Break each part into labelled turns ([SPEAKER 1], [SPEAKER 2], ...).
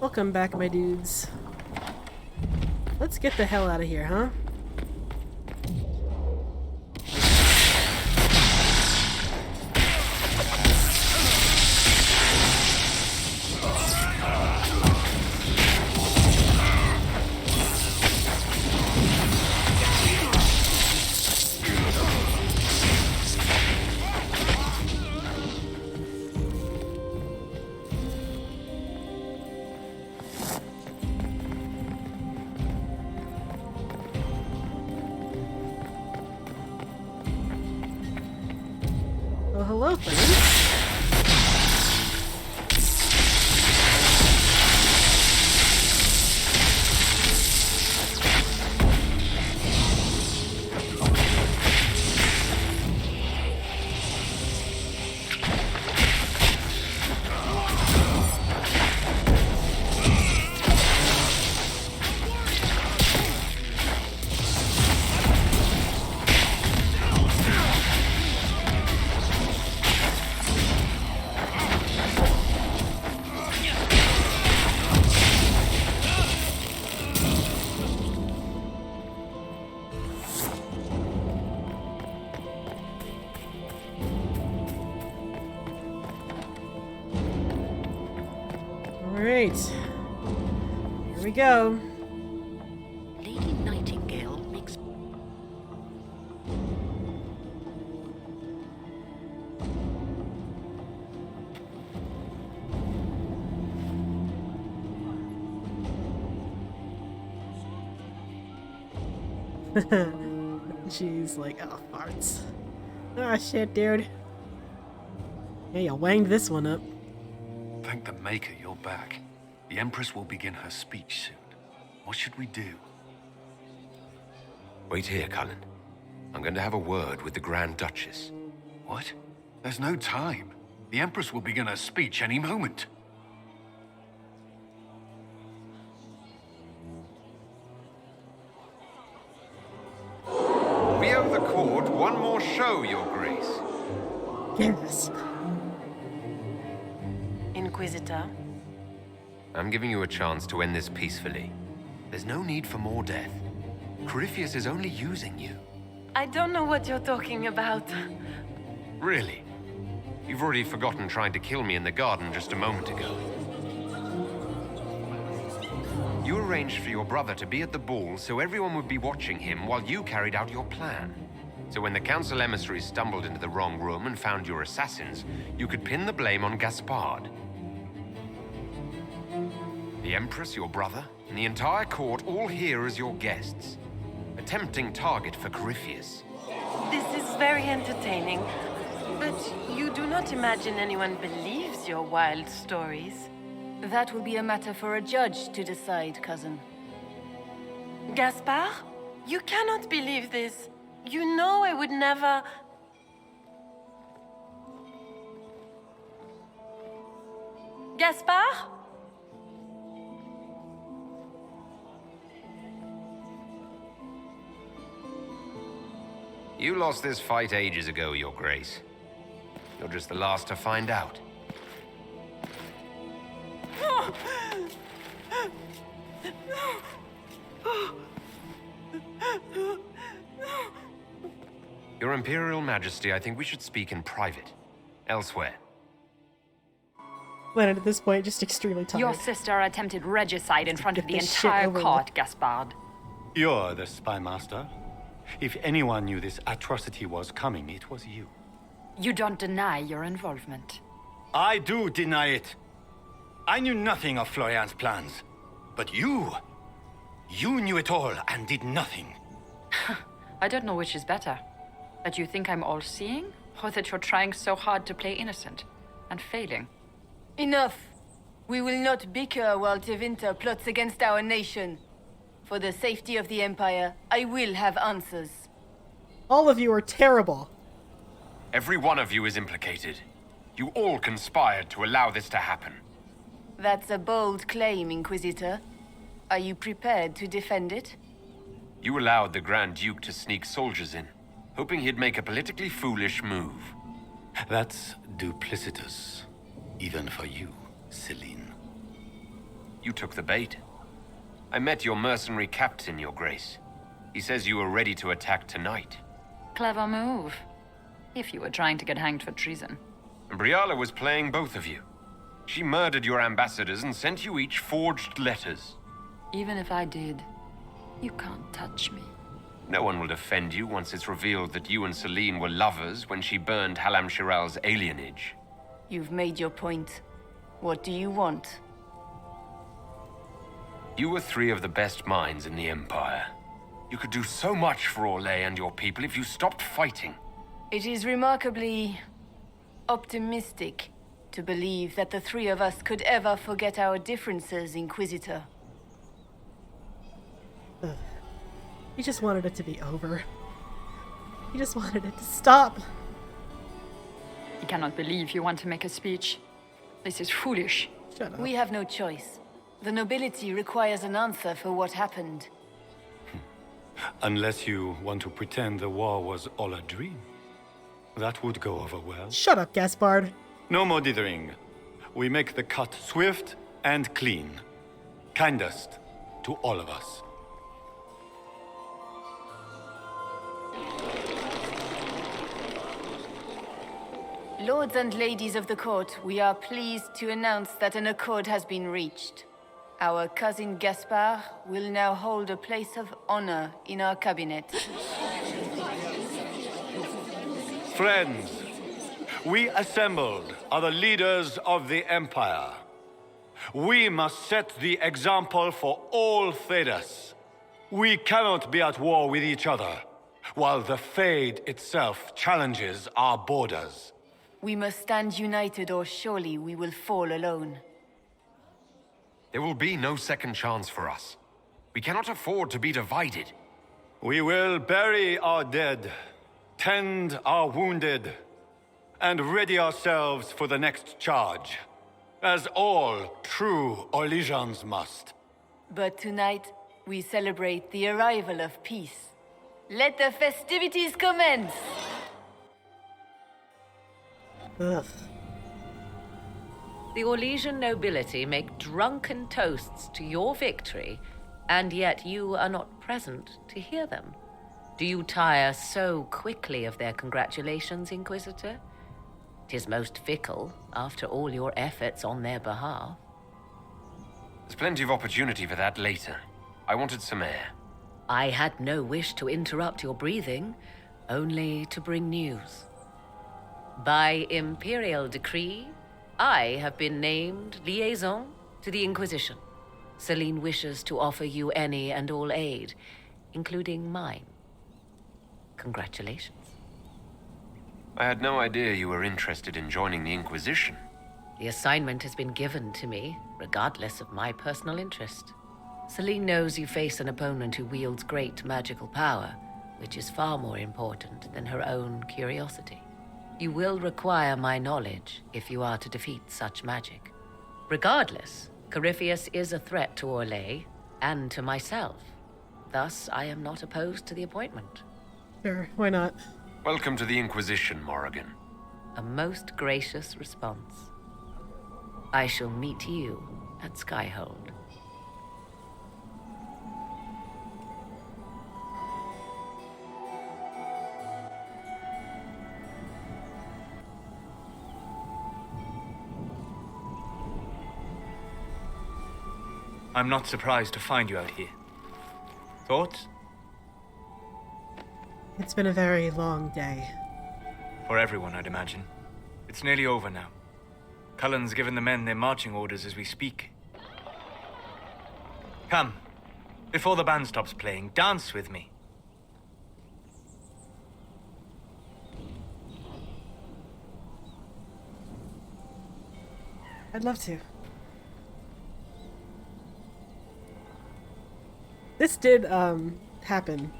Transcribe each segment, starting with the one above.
[SPEAKER 1] Welcome back, my dudes. Let's get the hell out of here, huh? Well, hello, friends. Alright. Here we go.
[SPEAKER 2] Lady Nightingale makes...
[SPEAKER 1] She's like, oh, farts. Ah, shit, dude. Hey, you wanged this one up.
[SPEAKER 3] Thank the Maker you're back. The Empress will begin her speech soon. What should we do?
[SPEAKER 4] Wait here, Cullen. I'm going to have a word with the Grand Duchess.
[SPEAKER 3] What? There's no time. The Empress will begin her speech any moment.
[SPEAKER 4] We owe the court one more show, Your Grace.
[SPEAKER 1] Yes.
[SPEAKER 2] Inquisitor?
[SPEAKER 4] I'm giving you a chance to end this peacefully. There's no need for more death. Corypheus is only using you.
[SPEAKER 2] I don't know what you're talking about.
[SPEAKER 4] Really? You've already forgotten trying to kill me in the garden just a moment ago. You arranged for your brother to be at the ball so everyone would be watching him while you carried out your plan. So when the council emissaries stumbled into the wrong room and found your assassins, you could pin the blame on Gaspard. The Empress, your brother, and the entire court all here as your guests. A tempting target for Corypheus.
[SPEAKER 2] This is very entertaining, but you do not imagine anyone believes your wild stories.
[SPEAKER 5] That will be a matter for a judge to decide, cousin.
[SPEAKER 2] Gaspard? You cannot believe this. You know I would never... Gaspard?
[SPEAKER 4] You lost this fight ages ago, Your Grace. You're just the last to find out. Your Imperial Majesty, I think we should speak in private. Elsewhere.
[SPEAKER 1] Leonard, at this point, just extremely tired.
[SPEAKER 6] Your sister attempted regicide in front of
[SPEAKER 1] get
[SPEAKER 6] the
[SPEAKER 1] this shit
[SPEAKER 6] entire
[SPEAKER 1] over
[SPEAKER 6] court,
[SPEAKER 1] with.
[SPEAKER 6] Gaspard.
[SPEAKER 7] You're the spy master. If anyone knew this atrocity was coming, it was you.
[SPEAKER 6] You don't deny your involvement.
[SPEAKER 7] I do deny it. I knew nothing of Florian's plans. But you knew it all and did nothing.
[SPEAKER 6] I don't know which is better. That you think I'm all-seeing, or that you're trying so hard to play innocent and failing.
[SPEAKER 5] Enough! We will not bicker while Tevinter plots against our nation. For the safety of the Empire, I will have answers.
[SPEAKER 1] All of you are terrible.
[SPEAKER 4] Every one of you is implicated. You all conspired to allow this to happen.
[SPEAKER 5] That's a bold claim, Inquisitor. Are you prepared to defend it?
[SPEAKER 4] You allowed the Grand Duke to sneak soldiers in, hoping he'd make a politically foolish move.
[SPEAKER 7] That's duplicitous. Even for you, Celine.
[SPEAKER 4] You took the bait. I met your mercenary captain, Your Grace. He says you were ready to attack tonight.
[SPEAKER 6] Clever move. If you were trying to get hanged for treason.
[SPEAKER 4] Briala was playing both of you. She murdered your ambassadors and sent you each forged letters.
[SPEAKER 6] Even if I did, you can't touch me.
[SPEAKER 4] No one will defend you once it's revealed that you and Celine were lovers when she burned Halam Shiral's alienage.
[SPEAKER 5] You've made your point. What do you want?
[SPEAKER 4] You were 3 of the best minds in the Empire. You could do so much for Orlais and your people if you stopped fighting.
[SPEAKER 5] It is remarkably optimistic to believe that the 3 of us could ever forget our differences, Inquisitor.
[SPEAKER 1] He just wanted it to be over. He just wanted it to stop.
[SPEAKER 6] I cannot believe you want to make a speech. This is foolish.
[SPEAKER 1] Shut up.
[SPEAKER 5] We have no choice. The nobility requires an answer for what happened.
[SPEAKER 7] Unless you want to pretend the war was all a dream. That would go over well.
[SPEAKER 1] Shut up, Gaspard.
[SPEAKER 7] No more dithering. We make the cut swift and clean. Kindest to all of us.
[SPEAKER 5] Lords and ladies of the court, we are pleased to announce that an accord has been reached. Our cousin Gaspard will now hold a place of honor in our cabinet.
[SPEAKER 7] Friends, we assembled are the leaders of the Empire. We must set the example for all Thedas. We cannot be at war with each other, while the Fade itself challenges our borders.
[SPEAKER 5] We must stand united or surely we will fall alone.
[SPEAKER 4] There will be no second chance for us. We cannot afford to be divided.
[SPEAKER 7] We will bury our dead, tend our wounded, and ready ourselves for the next charge, as all true Orlesians must.
[SPEAKER 5] But tonight, we celebrate the arrival of peace. Let the festivities commence!
[SPEAKER 1] Ugh.
[SPEAKER 8] The Orlesian nobility make drunken toasts to your victory, and yet you are not present to hear them. Do you tire so quickly of their congratulations, Inquisitor? 'Tis most fickle, after all your efforts on their behalf.
[SPEAKER 4] There's plenty of opportunity for that later. I wanted some air.
[SPEAKER 8] I had no wish to interrupt your breathing, only to bring news. By imperial decree, I have been named liaison to the Inquisition. Celine wishes to offer you any and all aid, including mine. Congratulations.
[SPEAKER 4] I had no idea you were interested in joining the Inquisition.
[SPEAKER 8] The assignment has been given to me, regardless of my personal interest. Celine knows you face an opponent who wields great magical power, which is far more important than her own curiosity. You will require my knowledge if you are to defeat such magic. Regardless, Corypheus is a threat to Orlais and to myself. Thus, I am not opposed to the appointment.
[SPEAKER 1] Sure, why not?
[SPEAKER 4] Welcome to the Inquisition, Morrigan.
[SPEAKER 8] A most gracious response. I shall meet you at Skyhold.
[SPEAKER 9] I'm not surprised to find you out here. Thoughts?
[SPEAKER 1] It's been a very long day.
[SPEAKER 9] For everyone, I'd imagine. It's nearly over now. Cullen's given the men their marching orders as we speak. Come. Before the band stops playing, dance with me.
[SPEAKER 1] I'd love to. This did happen.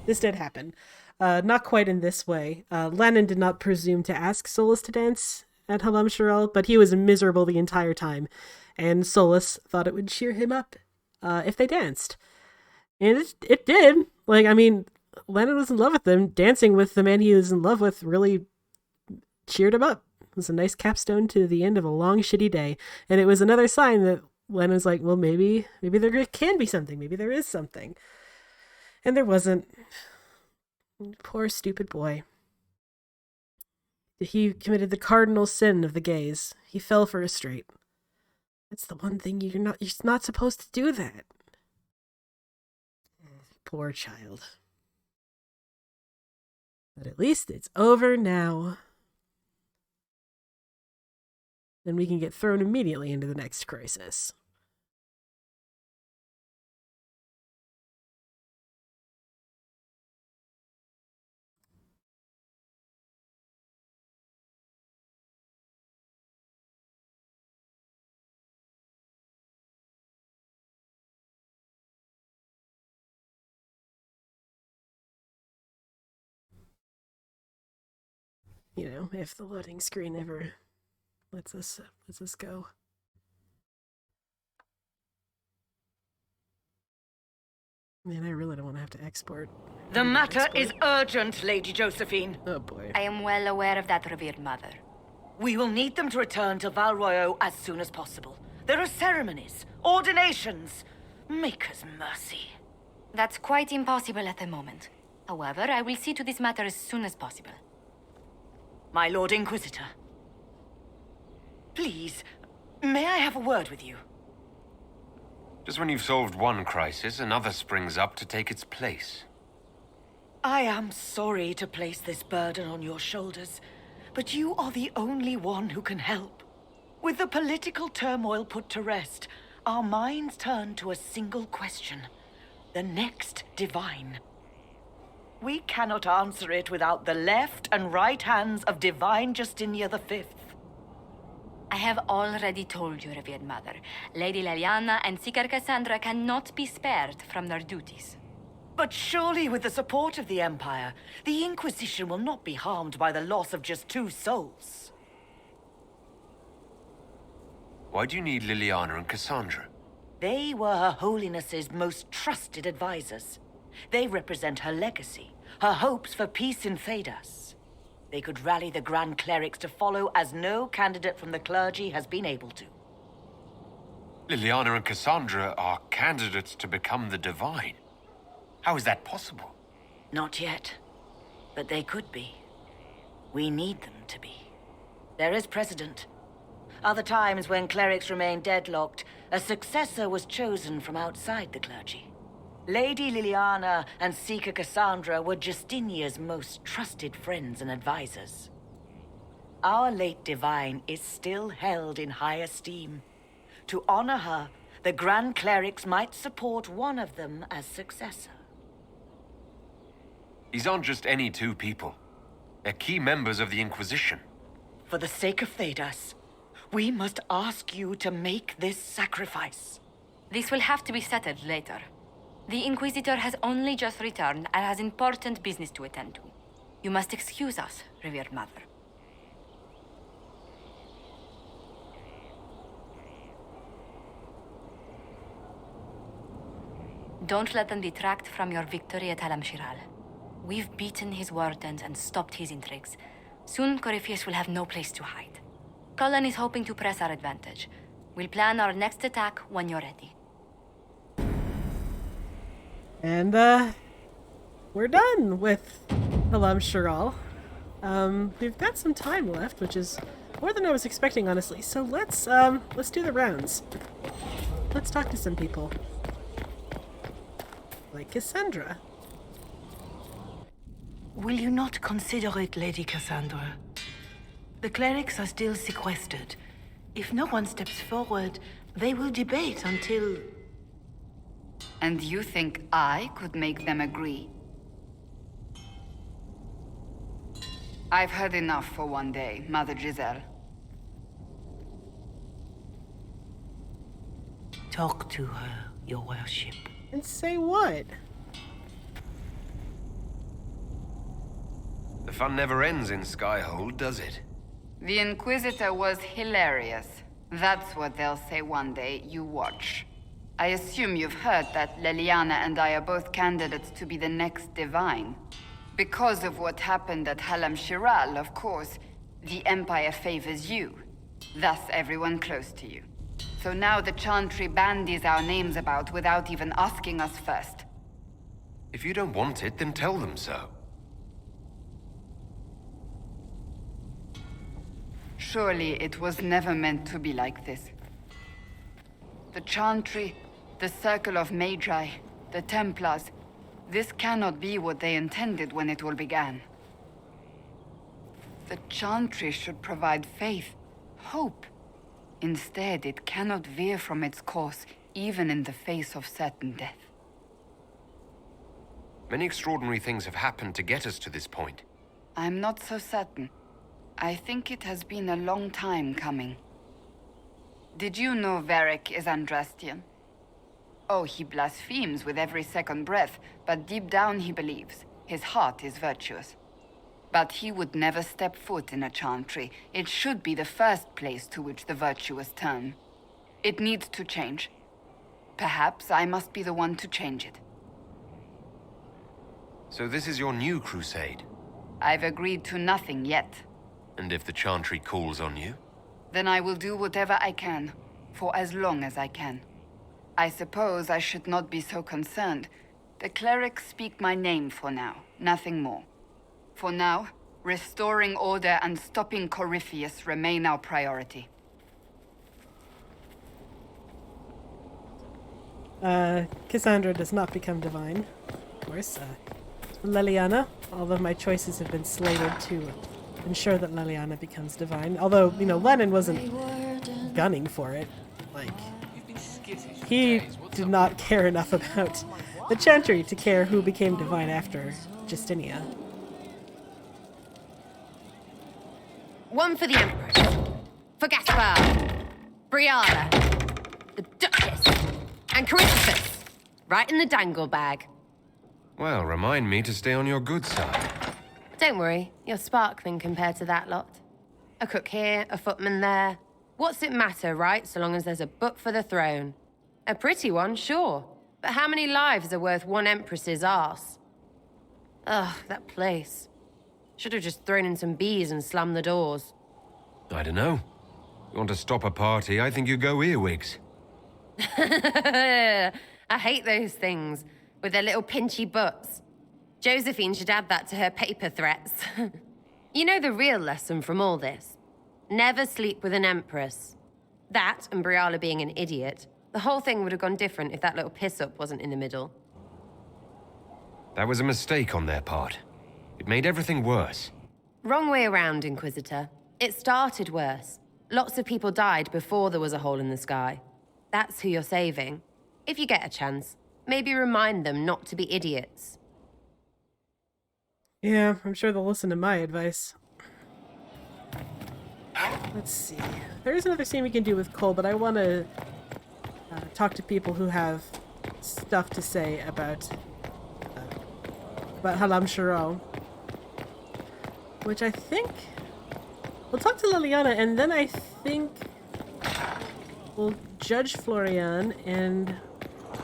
[SPEAKER 1] This did happen. Not quite in this way. Lennon did not presume to ask Solus to dance at Halam Shirel, but he was miserable the entire time, and Solus thought it would cheer him up if they danced. And it did. Like, I mean, Lennon was in love with them. Dancing with the man he was in love with really cheered him up. It was a nice capstone to the end of a long, shitty day, and it was another sign that Len was like, well, maybe there can be something. Maybe there is something. And there wasn't. Poor stupid boy. He committed the cardinal sin of the gaze. He fell for a straight. That's the one thing you're not supposed to do that. Poor child. But at least it's over now. Then we can get thrown immediately into the next crisis. You know, if the loading screen ever lets us go. Man, I really don't want to have to export.
[SPEAKER 10] The matter is urgent, Lady Josephine.
[SPEAKER 1] Oh boy.
[SPEAKER 5] I am well aware of that, revered mother.
[SPEAKER 10] We will need them to return to Val Royeaux as soon as possible. There are ceremonies, ordinations. Maker's mercy.
[SPEAKER 5] That's quite impossible at the moment. However, I will see to this matter as soon as possible.
[SPEAKER 10] My Lord Inquisitor. Please, may I have a word with you?
[SPEAKER 4] Just when you've solved one crisis, another springs up to take its place.
[SPEAKER 10] I am sorry to place this burden on your shoulders, but you are the only one who can help. With the political turmoil put to rest, our minds turn to a single question. The next divine. We cannot answer it without the left and right hands of Divine Justinia V.
[SPEAKER 5] I have already told you, revered mother. Lady Leliana and Seeker Cassandra cannot be spared from their duties.
[SPEAKER 10] But surely with the support of the Empire, the Inquisition will not be harmed by the loss of just 2 souls.
[SPEAKER 4] Why do you need Liliana and Cassandra?
[SPEAKER 10] They were Her Holiness's most trusted advisors. They represent her legacy, her hopes for peace in Thedas. They could rally the Grand Clerics to follow as no candidate from the clergy has been able to.
[SPEAKER 4] Liliana and Cassandra are candidates to become the Divine. How is that possible?
[SPEAKER 10] Not yet, but they could be. We need them to be. There is precedent. Other times when clerics remained deadlocked, a successor was chosen from outside the clergy. Lady Liliana and Seeker Cassandra were Justinia's most trusted friends and advisors. Our late divine is still held in high esteem. To honor her, the Grand Clerics might support one of them as successor.
[SPEAKER 4] These aren't just any 2 people. They're key members of the Inquisition.
[SPEAKER 10] For the sake of Thedas, we must ask you to make this sacrifice.
[SPEAKER 5] This will have to be settled later. The Inquisitor has only just returned and has important business to attend to. You must excuse us, revered mother. Don't let them detract from your victory at Alam-Shiral. We've beaten his wardens and stopped his intrigues. Soon, Corypheus will have no place to hide. Cullen is hoping to press our advantage. We'll plan our next attack when you're ready.
[SPEAKER 1] And, we're done with Alam-Shiral. We've got some time left, which is more than I was expecting, honestly. So let's do the rounds. Let's talk to some people. Like Cassandra.
[SPEAKER 10] Will you not consider it, Lady Cassandra? The clerics are still sequestered. If no one steps forward, they will debate until...
[SPEAKER 11] And you think I could make them agree? I've heard enough for one day, Mother Giselle.
[SPEAKER 10] Talk to her, your worship.
[SPEAKER 1] And say what?
[SPEAKER 4] The fun never ends in Skyhold, does it?
[SPEAKER 11] The Inquisitor was hilarious. That's what they'll say one day, you watch. I assume you've heard that Leliana and I are both candidates to be the next Divine. Because of what happened at Alam-Shiral, of course, the Empire favors you. Thus everyone close to you. So now the Chantry bandies our names about without even asking us first.
[SPEAKER 4] If you don't want it, then tell them so.
[SPEAKER 11] Surely it was never meant to be like this. The Chantry, the Circle of Magi, the Templars, this cannot be what they intended when it all began. The Chantry should provide faith, hope. Instead, it cannot veer from its course, even in the face of certain death.
[SPEAKER 4] Many extraordinary things have happened to get us to this point.
[SPEAKER 11] I'm not so certain. I think it has been a long time coming. Did you know Varric is Andrastian? Oh, he blasphemes with every second breath, but deep down he believes. His heart is virtuous. But he would never step foot in a Chantry. It should be the first place to which the virtuous turn. It needs to change. Perhaps I must be the one to change it.
[SPEAKER 4] So this is your new crusade?
[SPEAKER 11] I've agreed to nothing yet.
[SPEAKER 4] And if the Chantry calls on you?
[SPEAKER 11] Then I will do whatever I can, for as long as I can. I suppose I should not be so concerned. The clerics speak my name for now, nothing more. For now, restoring order and stopping Corypheus remain our priority.
[SPEAKER 1] Cassandra does not become divine, of course. Leliana, all of my choices have been slated to ensure that Leliana becomes divine. Although, Lennon wasn't gunning for it. He did not care enough about the Chantry to care who became divine after Justinia.
[SPEAKER 12] One for the Empress, for Gaspar, Brianna, the Duchess, and Corypheus. Right in the dangle bag.
[SPEAKER 4] Well, remind me to stay on your good side.
[SPEAKER 12] Don't worry, you're sparkling compared to that lot. A cook here, a footman there. What's it matter, right, so long as there's a butt for the throne? A pretty one, sure. But how many lives are worth one Empress's arse? Ugh, that place. Should have just thrown in some bees and slammed the doors.
[SPEAKER 4] I don't know. You want to stop a party, I think you go earwigs.
[SPEAKER 12] I hate those things, with their little pinchy butts. Josephine should add that to her paper threats. You know the real lesson from all this? Never sleep with an Empress. That, and Briala being an idiot, the whole thing would have gone different if that little piss-up wasn't in the middle.
[SPEAKER 4] That was a mistake on their part. It made everything worse.
[SPEAKER 12] Wrong way around, Inquisitor. It started worse. Lots of people died before there was a hole in the sky. That's who you're saving. If you get a chance, maybe remind them not to be idiots.
[SPEAKER 1] Yeah, I'm sure they'll listen to my advice. Let's see. There is another scene we can do with Cole, but I want to talk to people who have stuff to say about Halam Shiro. Which I think... We'll talk to Leliana, and then I think we'll judge Florian, and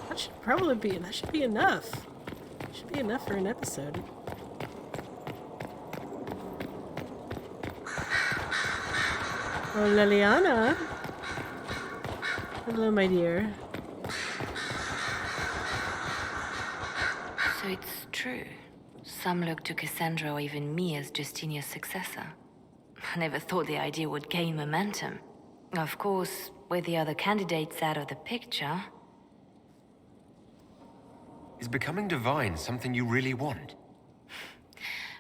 [SPEAKER 1] that should probably be... That should be enough. Should be enough for an episode. Oh, Leliana. Hello, my dear.
[SPEAKER 13] So it's true. Some look to Cassandra or even me as Justinia's successor. I never thought the idea would gain momentum. Of course, with the other candidates out of the picture...
[SPEAKER 4] Is becoming divine something you really want?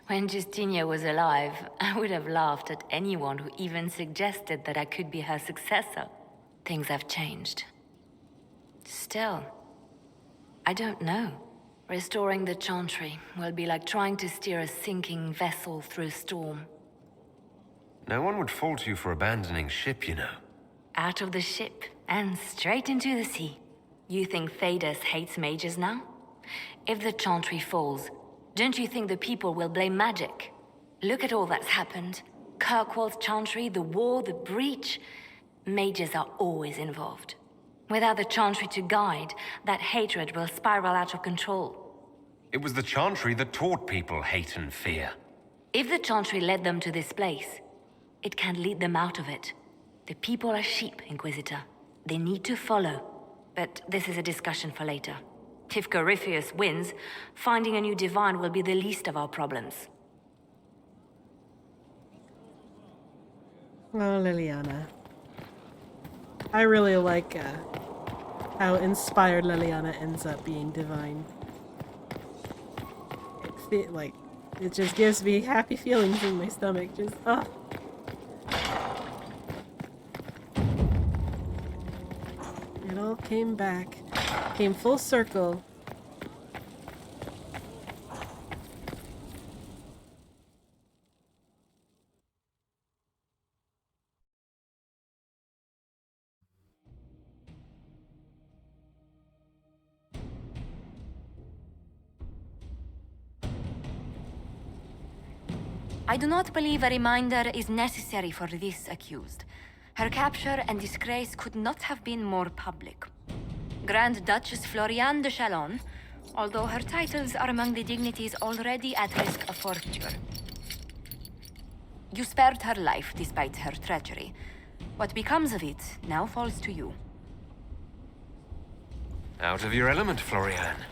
[SPEAKER 13] When Justinia was alive, I would have laughed at anyone who even suggested that I could be her successor. Things have changed. Still, I don't know. Restoring the Chantry will be like trying to steer a sinking vessel through a storm.
[SPEAKER 4] No one would fault you for abandoning ship, you know.
[SPEAKER 13] Out of the ship and straight into the sea. You think Thedas hates mages now? If the Chantry falls, don't you think the people will blame magic? Look at all that's happened. Kirkwall's Chantry, the war, the breach. Mages are always involved. Without the Chantry to guide, that hatred will spiral out of control.
[SPEAKER 4] It was the Chantry that taught people hate and fear.
[SPEAKER 13] If the Chantry led them to this place, it can lead them out of it. The people are sheep, Inquisitor. They need to follow. But this is a discussion for later. If Corypheus wins, finding a new divine will be the least of our problems.
[SPEAKER 1] Oh, Liliana. I really like how inspired Liliana ends up being divine. It just gives me happy feelings in my stomach. Just, oh. It all came back. Came full circle.
[SPEAKER 13] I do not believe a reminder is necessary for this accused. Her capture and disgrace could not have been more public. Grand Duchess Floriane de Chalon, although her titles are among the dignities already at risk of forfeiture. You spared her life despite her treachery. What becomes of it now falls to you.
[SPEAKER 4] Out of your element, Floriane.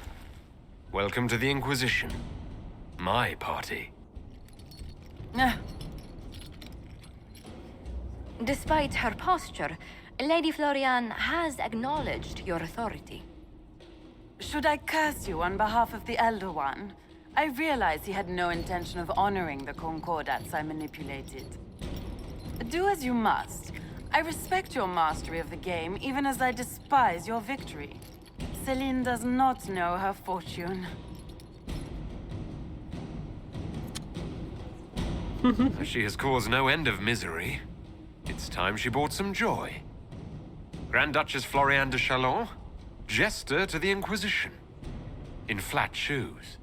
[SPEAKER 4] Welcome to the Inquisition. My party.
[SPEAKER 13] Despite her posture, Lady Floriane has acknowledged your authority.
[SPEAKER 2] Should I curse you on behalf of the Elder One? I realize he had no intention of honoring the concordats I manipulated. Do as you must. I respect your mastery of the game, even as I despise your victory. Celine does not know her fortune.
[SPEAKER 4] She has caused no end of misery. It's time she brought some joy. Grand Duchess Floriane de Chalon, jester to the Inquisition. In flat shoes.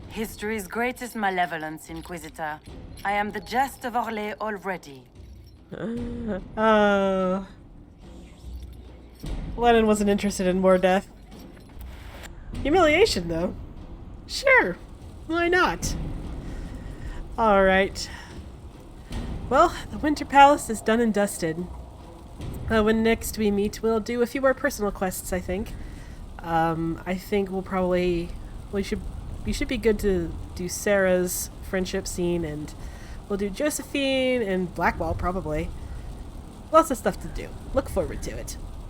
[SPEAKER 2] History's greatest malevolence, Inquisitor. I am the jest of Orlais already.
[SPEAKER 1] Lennon wasn't interested in more death. Humiliation, though. Sure. Why not? Alright. Well, the Winter Palace is done and dusted. When next we meet, we'll do a few more personal quests, I think. I think we should be good to do Sarah's friendship scene, and we'll do Josephine and Blackwall, probably. Lots of stuff to do. Look forward to it.